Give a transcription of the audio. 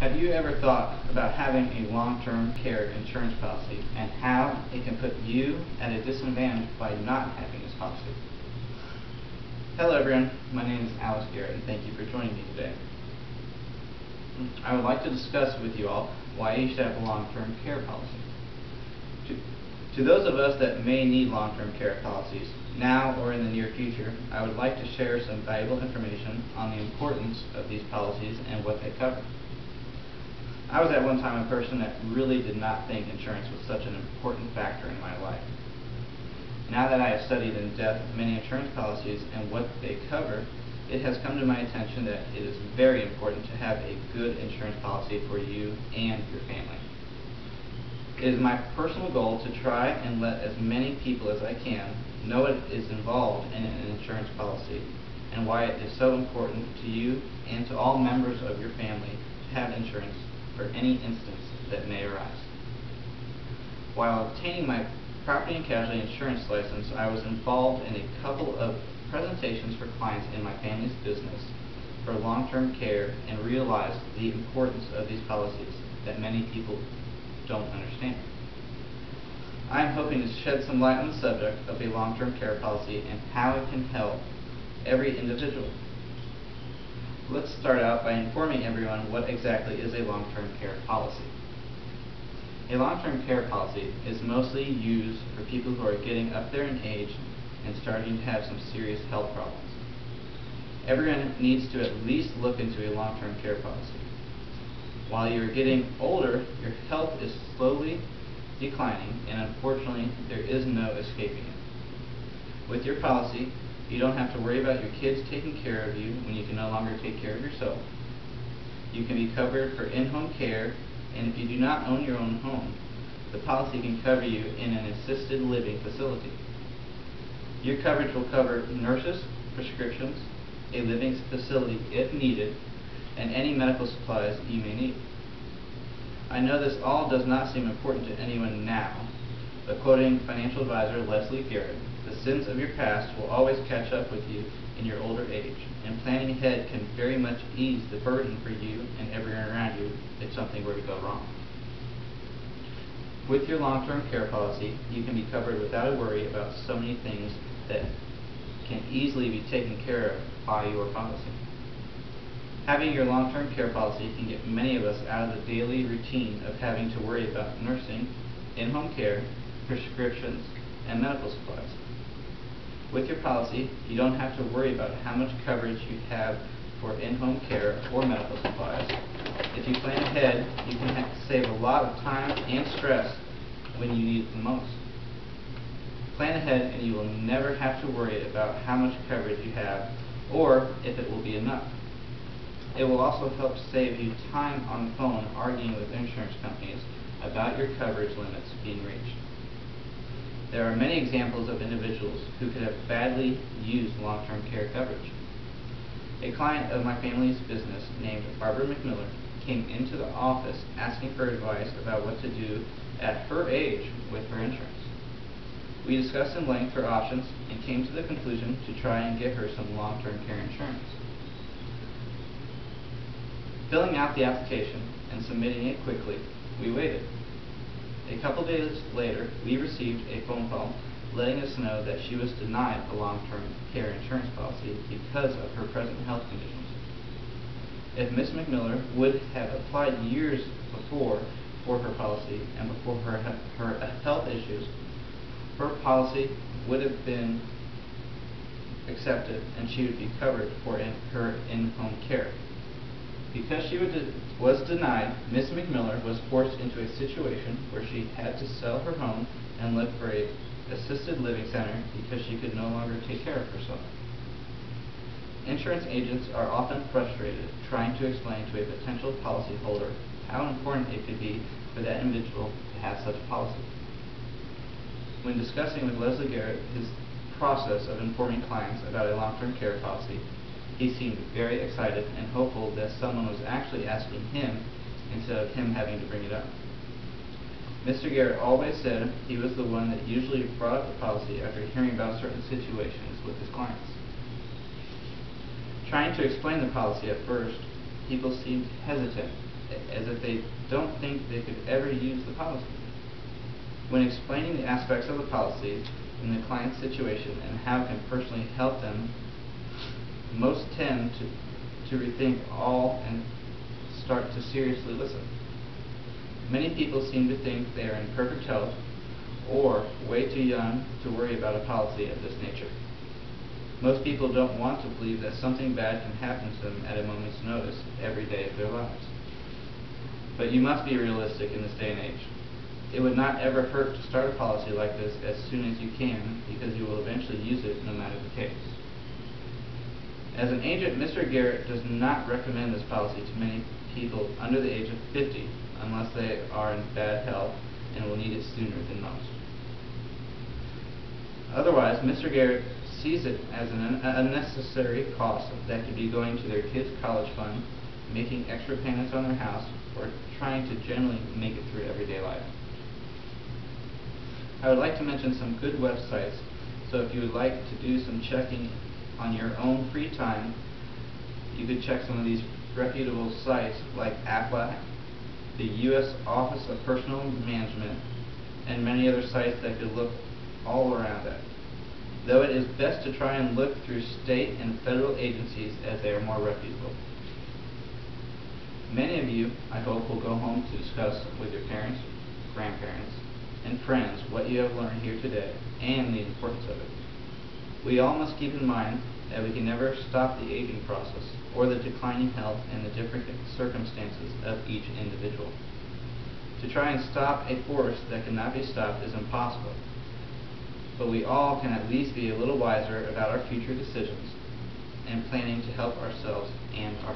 Have you ever thought about having a long-term care insurance policy and how it can put you at a disadvantage by not having this policy? Hello everyone, my name is Garrett and thank you for joining me today. I would like to discuss with you all why you should have a long-term care policy. To those of us that may need long-term care policies, now or in the near future, I would like to share some valuable information on the importance of these policies and what they cover. I was at one time a person that really did not think insurance was such an important factor in my life. Now that I have studied in depth many insurance policies and what they cover, it has come to my attention that it is very important to have a good insurance policy for you and your family. It is my personal goal to try and let as many people as I can know what is involved in an insurance policy and why it is so important to you and to all members of your family to have insurance for any instance that may arise. While obtaining my property and casualty insurance license, I was involved in a couple of presentations for clients in my family's business for long-term care and realized the importance of these policies that many people don't understand. I am hoping to shed some light on the subject of a long-term care policy and how it can help every individual. Let's start out by informing everyone what exactly is a long-term care policy. A long-term care policy is mostly used for people who are getting up there in age and starting to have some serious health problems. Everyone needs to at least look into a long-term care policy. While you're getting older, your health is slowly declining, and unfortunately, there is no escaping it. With your policy, you don't have to worry about your kids taking care of you when you can no longer take care of yourself. You can be covered for in-home care, and if you do not own your own home, the policy can cover you in an assisted living facility. Your coverage will cover nurses, prescriptions, a living facility if needed, and any medical supplies you may need. I know this all does not seem important to anyone now, but quoting financial advisor Leslie Garrett, the sins of your past will always catch up with you in your older age, and planning ahead can very much ease the burden for you and everyone around you if something were to go wrong. With your long-term care policy, you can be covered without a worry about so many things that can easily be taken care of by your policy. Having your long-term care policy can get many of us out of the daily routine of having to worry about nursing, in-home care, prescriptions, and medical supplies. With your policy, you don't have to worry about how much coverage you have for in-home care or medical supplies. If you plan ahead, you can save a lot of time and stress when you need it the most. Plan ahead and you will never have to worry about how much coverage you have or if it will be enough. It will also help save you time on the phone arguing with insurance companies about your coverage limits being reached. There are many examples of individuals who could have badly used long-term care coverage. A client of my family's business named Barbara McMiller came into the office asking for advice about what to do at her age with her insurance. We discussed in length her options and came to the conclusion to try and get her some long-term care insurance. Filling out the application and submitting it quickly, we waited. A couple days later, we received a phone call letting us know that she was denied a long-term care insurance policy because of her present health conditions. If Ms. McMiller would have applied years before for her policy and before her health issues, her policy would have been accepted and she would be covered for her in-home care. Because she was denied, Ms. McMiller was forced into a situation where she had to sell her home and look for an assisted living center because she could no longer take care of herself. Insurance agents are often frustrated trying to explain to a potential policyholder how important it could be for that individual to have such a policy. When discussing with Leslie Garrett his process of informing clients about a long-term care policy, he seemed very excited and hopeful that someone was actually asking him instead of him having to bring it up. Mr. Garrett always said he was the one that usually brought up the policy after hearing about certain situations with his clients. Trying to explain the policy at first, people seemed hesitant as if they don't think they could ever use the policy. When explaining the aspects of the policy in the client's situation and how it can personally help them, most tend to rethink all and start to seriously listen. Many people seem to think they are in perfect health or way too young to worry about a policy of this nature. Most people don't want to believe that something bad can happen to them at a moment's notice every day of their lives. But you must be realistic in this day and age. It would not ever hurt to start a policy like this as soon as you can, because you will eventually use it no matter the case. As an agent, Mr. Garrett does not recommend this policy to many people under the age of 50 unless they are in bad health and will need it sooner than most. Otherwise, Mr. Garrett sees it as an unnecessary cost that could be going to their kids' college fund, making extra payments on their house, or trying to generally make it through everyday life. I would like to mention some good websites, so if you would like to do some checking on your own free time, you could check some of these reputable sites like AFLAC, the U.S. Office of Personnel Management, and many other sites that could look all around that. Though it is best to try and look through state and federal agencies as they are more reputable. Many of you, I hope, will go home to discuss with your parents, grandparents, and friends what you have learned here today and the importance of it. We all must keep in mind that we can never stop the aging process or the declining health and the different circumstances of each individual. To try and stop a force that cannot be stopped is impossible, but we all can at least be a little wiser about our future decisions and planning to help ourselves and our